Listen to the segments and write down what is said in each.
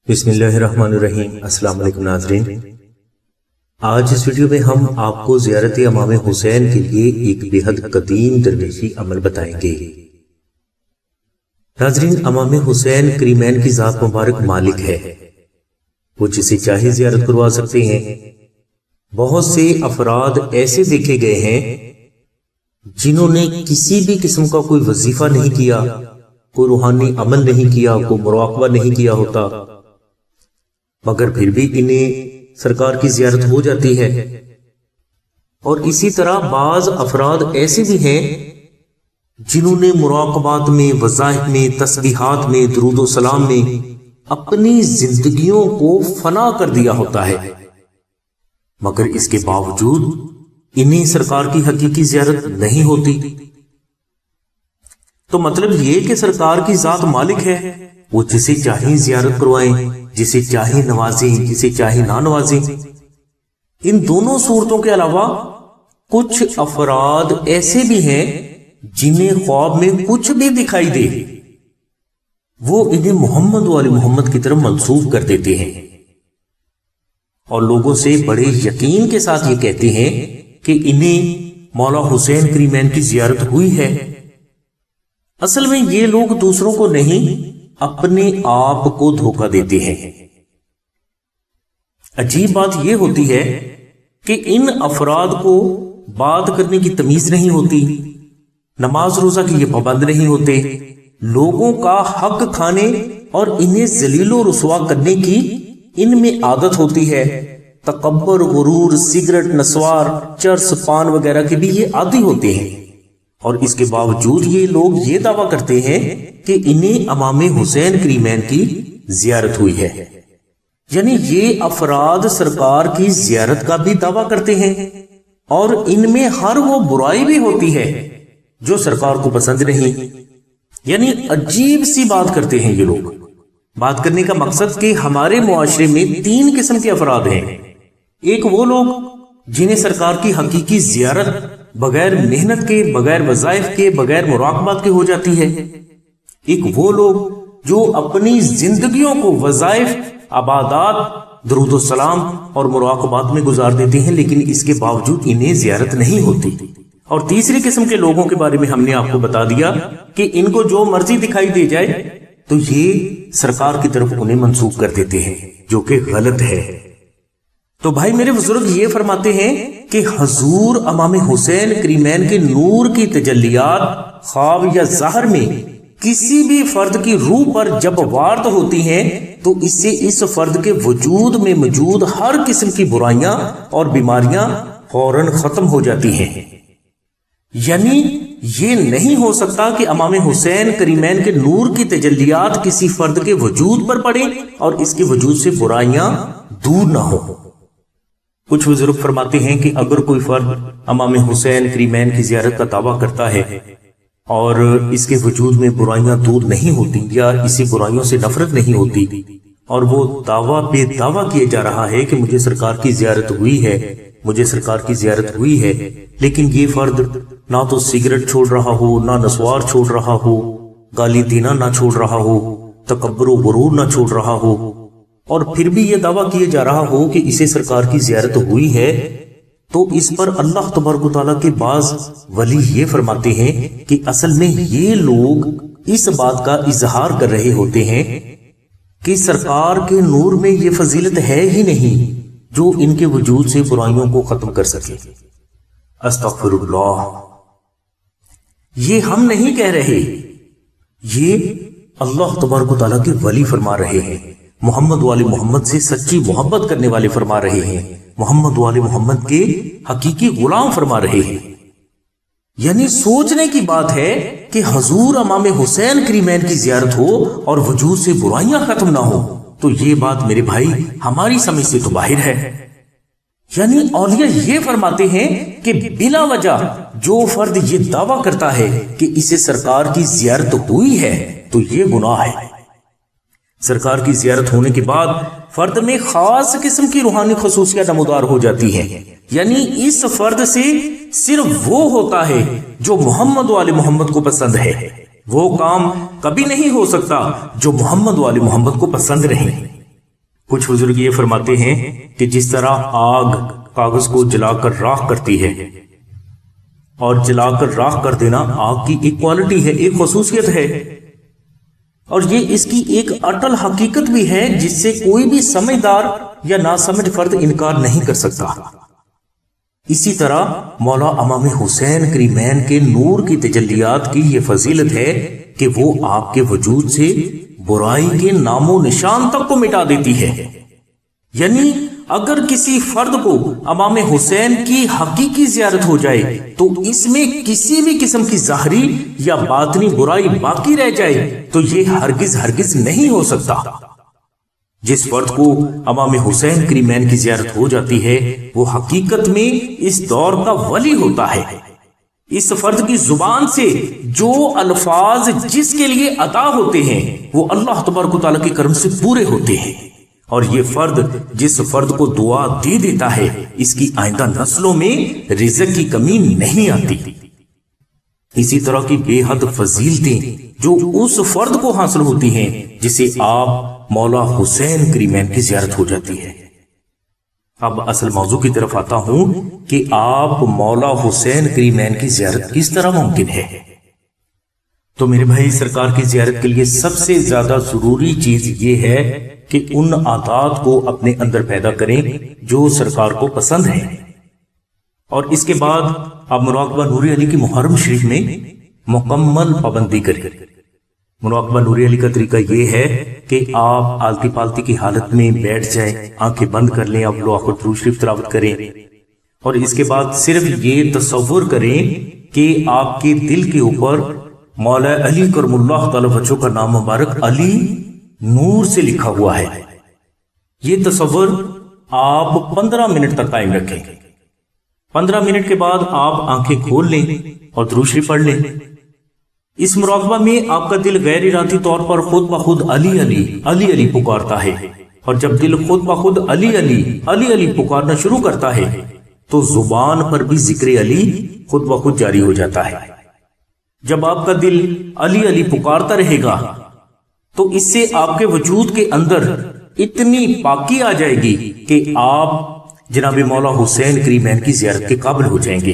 بسم اللہ الرحمن الرحیم۔ السلام علیکم ناظرین، آج اس ویڈیو میں ہم آپ کو زیارت امام حسین کے لیے ایک بہت قدیم درویشی عمل بتائیں گے۔ ناظرین، امام حسین کریمین کی ذات مبارک مالک ہے، وہ جسے چاہے زیارت کروا سکتے ہیں۔ بہت سے افراد ایسے دیکھے گئے ہیں جنہوں نے کسی بھی قسم کا کوئی وظیفہ نہیں کیا، کوئی روحانی عمل نہیں کیا، کوئی مراقبہ نہیں کیا ہوتا، مگر پھر بھی انہیں سرکار کی زیارت ہو جاتی ہے۔ اور اسی طرح بعض افراد ایسے بھی ہیں جنہوں نے مراقبات میں، وظائف میں، تسبیحات میں، درود و سلام میں اپنی زندگیوں کو فنا کر دیا ہوتا ہے، مگر اس کے باوجود انہیں سرکار کی حقیقی زیارت نہیں ہوتی۔ تو مطلب یہ کہ سرکار کی ذات مالک ہے، وہ جسے چاہیں زیارت کروائیں، جسے چاہیں نوازیں، جسے چاہیں نہ نوازیں۔ ان دونوں صورتوں کے علاوہ کچھ افراد ایسے بھی ہیں جنہیں خواب میں کچھ بھی دکھائی دے وہ انہیں محمد والی محمد کی طرف منسوب کر دیتے ہیں، اور لوگوں سے بڑے یقین کے ساتھ یہ کہتے ہیں کہ انہیں مولا حسین کریمین کی زیارت ہوئی ہے۔ اصل میں یہ لوگ دوسروں کو نہیں، اپنے آپ کو دھوکہ دیتے ہیں۔ عجیب بات یہ ہوتی ہے کہ ان افراد کو بات کرنے کی تمیز نہیں ہوتی، نماز روزہ کی یہ پابند نہیں ہوتے، لوگوں کا حق کھانے اور انہیں ذلیل و رسوا کرنے کی ان میں عادت ہوتی ہے۔ تکبر، غرور، سگریٹ، نسوار، چرس، پان وغیرہ کے بھی یہ عادی ہوتے ہیں، اور اس کے باوجود یہ لوگ یہ دعویٰ کرتے ہیں کہ انہیں امام حسین کریمین کی زیارت ہوئی ہے۔ یعنی یہ افراد سرکار کی زیارت کا بھی دعویٰ کرتے ہیں، اور ان میں ہر وہ برائی بھی ہوتی ہے جو سرکار کو پسند نہیں۔ یعنی عجیب سی بات کرتے ہیں یہ لوگ۔ بات کرنے کا مقصد کہ ہمارے معاشرے میں تین قسم کے افراد ہیں۔ ایک وہ لوگ جنہیں سرکار کی حقیقی زیارت بغیر محنت کے، بغیر وظائف کے، بغیر مراقبات کے ہو جاتی ہے۔ ایک وہ لوگ جو اپنی زندگیوں کو وظائف، عبادات، درود و سلام اور مراقبات میں گزار دیتے ہیں، لیکن اس کے باوجود انہیں زیارت نہیں ہوتی۔ اور تیسری قسم کے لوگوں کے بارے میں ہم نے آپ کو بتا دیا کہ ان کو جو مرضی دکھائی دے جائے تو یہ سرکار کی طرف انہیں منسوب کر دیتے ہیں، جو کہ غلط ہے۔ تو بھائی میرے بزرگ یہ فرماتے ہیں کہ حضور امام حسین کریمین کے نور کی تجلیات خواب یا ظاہر میں کسی بھی فرد کی روح پر جب وارد ہوتی ہیں تو اس سے اس فرد کے وجود میں موجود ہر قسم کی برائیاں اور بیماریاں فوراً ختم ہو جاتی ہیں۔ یعنی یہ نہیں ہو سکتا کہ امام حسین کریمین کے نور کی تجلیات کسی فرد کے وجود پر پڑے اور اس کے وجود سے برائیاں دور نہ ہو۔ کچھ بزرگ فرماتے ہیں کہ اگر کوئی فرد امام حسین کریمین کی زیارت کا دعویٰ کرتا ہے اور اس کے وجود میں برائیاں دور نہیں ہوتی، یا اسی برائیوں سے نفرت نہیں ہوتی، اور وہ دعویٰ پہ دعویٰ کیا جا رہا ہے کہ مجھے سرکار کی زیارت ہوئی ہے، مجھے سرکار کی زیارت ہوئی ہے، لیکن یہ فرد نہ تو سگریٹ چھوڑ رہا ہو، نہ نسوار چھوڑ رہا ہو، گالی دینا نہ چھوڑ رہا ہو، تکبر و غرور نہ چھوڑ رہا ہو، اور پھر بھی یہ دعویٰ کیا جا رہا ہو کہ اسے سرکار کی زیارت ہوئی ہے، تو اس پر اللہ تبارک و تعالیٰ کے بعض ولی یہ فرماتے ہیں کہ اصل میں یہ لوگ اس بات کا اظہار کر رہے ہوتے ہیں کہ سرکار کے نور میں یہ فضیلت ہے ہی نہیں جو ان کے وجود سے برائیوں کو ختم کر سکے۔ استغفر اللہ، یہ ہم نہیں کہہ رہے، یہ اللہ تبارک و تعالیٰ کے ولی فرما رہے ہیں، محمد والے محمد سے سچی محبت کرنے والے فرما رہے ہیں، محمد والے محمد کے حقیقی غلام فرما رہے ہیں۔ یعنی سوچنے کی بات ہے کہ حضور امام حسین کریمین کی زیارت ہو اور وجود سے برائیاں ختم نہ ہو، تو یہ بات میرے بھائی ہماری سمجھ سے تو باہر ہے۔ یعنی اولیاء یہ فرماتے ہیں کہ بلا وجہ جو فرد یہ دعویٰ کرتا ہے کہ اسے سرکار کی زیارت ہوئی ہے تو یہ گناہ ہے۔ سرکار کی زیارت ہونے کے بعد فرد میں خاص قسم کی روحانی خصوصیات نمودار ہو جاتی ہیں، یعنی اس فرد سے صرف وہ ہوتا ہے جو محمد والے محمد کو پسند ہے، وہ کام کبھی نہیں ہو سکتا جو محمد والے محمد کو پسند رہے۔ کچھ بزرگ یہ فرماتے ہیں کہ جس طرح آگ کاغذ کو جلا کر راکھ کرتی ہے، اور جلا کر راکھ کر دینا آگ کی ایک کوالٹی ہے، ایک خصوصیت ہے، اور یہ اس کی ایک اٹل حقیقت بھی ہے جس سے کوئی بھی سمجھدار یا ناسمجھ فرد انکار نہیں کر سکتا۔ اسی طرح مولا امام حسین کریمین کے نور کی تجلیات کی یہ فضیلت ہے کہ وہ آپ کے وجود سے برائی کے نام و نشان تک کو مٹا دیتی ہے۔ یعنی اگر کسی فرد کو امام حسین کی حقیقی زیارت ہو جائے تو اس میں کسی بھی قسم کی ظاہری یا باطنی برائی باقی رہ جائے تو یہ ہرگز نہیں ہو سکتا۔ جس فرد کو امام حسین کریمین کی زیارت ہو جاتی ہے وہ حقیقت میں اس دور کا ولی ہوتا ہے۔ اس فرد کی زبان سے جو الفاظ جس کے لیے عطا ہوتے ہیں وہ اللہ تبارک و تعالیٰ کے کرم سے پورے ہوتے ہیں، اور یہ فرد جس فرد کو دعا دے دیتا ہے اس کی آئندہ نسلوں میں رزق کی کمی نہیں آتی۔ اسی طرح کی بے حد فضیلتیں جو اس فرد کو حاصل ہوتی ہیں جسے آپ مولا حسین کریمین کی زیارت ہو جاتی ہے۔ اب اصل موضوع کی طرف آتا ہوں کہ آپ مولا حسین کریمین کی زیارت کس طرح ممکن ہے۔ تو میرے بھائی، سرکار کی زیارت کے لیے سب سے زیادہ ضروری چیز یہ ہے کہ ان عادات کو اپنے اندر پیدا کریں جو سرکار کو پسند ہیں، اور اس کے بعد آپ مراقبہ نور علی کی محرم شریف میں مکمل پابندی کریں۔ مراقبہ نور علی کا طریقہ یہ ہے کہ آپ آلتی پالتی کی حالت میں بیٹھ جائیں، آنکھیں بند کر لیں، آپ لوح درود شریف تلاوت کریں، اور اس کے بعد صرف یہ تصور کریں کہ آپ کے دل کے اوپر مولا علی کرم اللہ تعالی وجہہ کا نام مبارک علی نور سے لکھا ہوا ہے۔ یہ تصور آپ 15 منٹ تک قائم رکھیں۔ 15 منٹ کے بعد آپ آنکھیں کھول لیں اور درود شریف پڑھ لیں۔ اس مراقبہ میں آپ کا دل غیر ارادی طور پر خود بخود علی علی علی علی پکارتا ہے، اور جب دل خود بخود علی علی علی علی پکارنا شروع کرتا ہے تو زبان پر بھی ذکر علی خود بخود جاری ہو جاتا ہے۔ جب آپ کا دل علی علی پکارتا رہے گا تو اس سے آپ کے وجود کے اندر اتنی پاکی آ جائے گی کہ آپ جناب مولا حسین کریمین کی زیارت کے قابل ہو جائیں گے،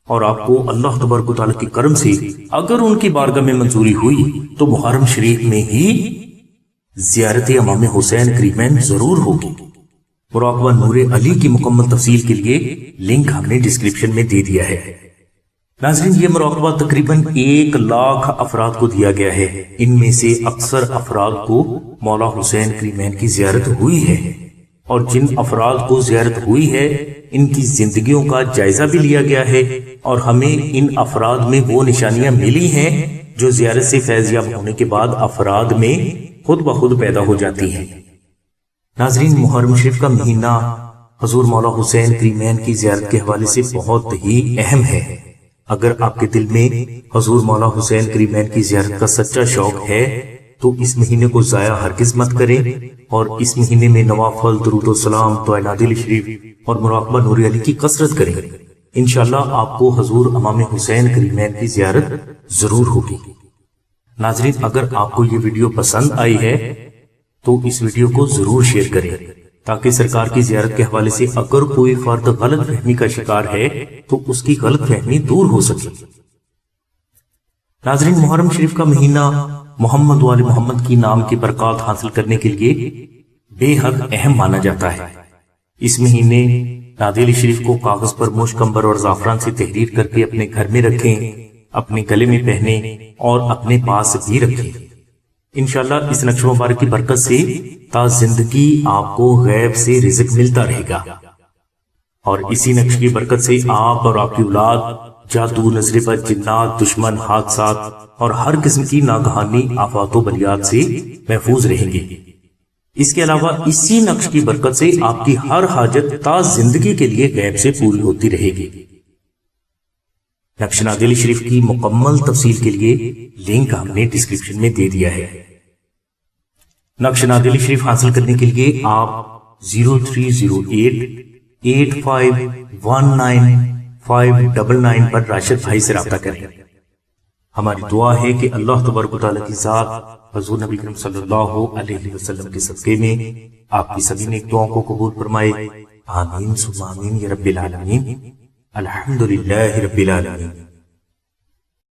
اور آپ کو اللہ تبارک و تعالیٰ کے کرم سے اگر ان کی بارگاہ میں منظوری ہوئی تو محرم شریف میں ہی زیارت امام حسین کریمین ضرور ہوگی۔ مراقبہ نور علی کی مکمل تفصیل کے لیے لنک ہم نے ڈسکرپشن میں دے دیا ہے۔ ناظرین، یہ مراقبہ تقریباً 1 لاکھ افراد کو دیا گیا ہے۔ ان میں سے اکثر افراد کو مولا حسین کریمین کی زیارت ہوئی ہے، اور جن افراد کو زیارت ہوئی ہے ان کی زندگیوں کا جائزہ بھی لیا گیا ہے، اور ہمیں ان افراد میں وہ نشانیاں ملی ہیں جو زیارت سے فیض یاب ہونے کے بعد افراد میں خود بخود پیدا ہو جاتی ہیں۔ ناظرین، محرم شریف کا مہینہ حضور مولا حسین کریمین کی زیارت کے حوالے سے بہت ہی اہم ہے۔ اگر آپ کے دل میں حضور مولا حسین کریمین کی زیارت کا سچا شوق ہے تو اس مہینے کو ضائع ہرگز مت کریں، اور اس مہینے میں نوافل، درود و سلام، دعائے نادل شریف اور مراقبہ نور علی کی کثرت کریں۔ انشاءاللہ آپ کو حضور امام حسین کریمین کی زیارت ضرور ہوگی۔ ناظرین، اگر آپ کو یہ ویڈیو پسند آئی ہے تو اس ویڈیو کو ضرور شیئر کریں تاکہ سرکار کی زیارت کے حوالے سے اگر کوئی فرد غلط فہمی کا شکار ہے تو اس کی غلط فہمی دور ہو سکے۔ ناظرین، محرم شریف کا مہینہ محمد وآل محمد کی نام کی برکات حاصل کرنے کے لیے بے حد اہم مانا جاتا ہے۔ اس مہینے نادل شریف کو کاغذ پر مشک، عنبر اور زعفران سے تحریر کر کے اپنے گھر میں رکھیں، اپنے گلے میں پہنے اور اپنے پاس بھی رکھیں۔ انشاءاللہ اس نقش مبارک کی برکت سے تا زندگی آپ کو غیب سے رزق ملتا رہے گا، اور اسی نقش کی برکت سے آپ اور آپ کی اولاد جادو، نظر بد، جنات، دشمن، حادثات اور ہر قسم کی ناگہانی آفات و بلیات سے محفوظ رہیں گے۔ اس کے علاوہ اسی نقش کی برکت سے آپ کی ہر حاجت تا زندگی کے لیے غیب سے پوری ہوتی رہے گی۔ نقش نادل شریف کی مکمل تفصیل کے لیے لنک ہم نے ڈسکرپشن میں دے دیا ہے۔ نقش نادل شریف حاصل کرنے کے لیے آپ 0308851999 پر راشد بھائی سے رابطہ کریں۔ ہماری دعا ہے کہ اللہ تبارک و تعالیٰ کی ذات حضور نبی کریم صلی اللہ علیہ وسلم کے صدقے میں آپ کی سبھی نیک دعاؤں کو قبول فرمائے، آمین ثم آمین یا رب العالمین۔ الحمدللہ رب العالمین۔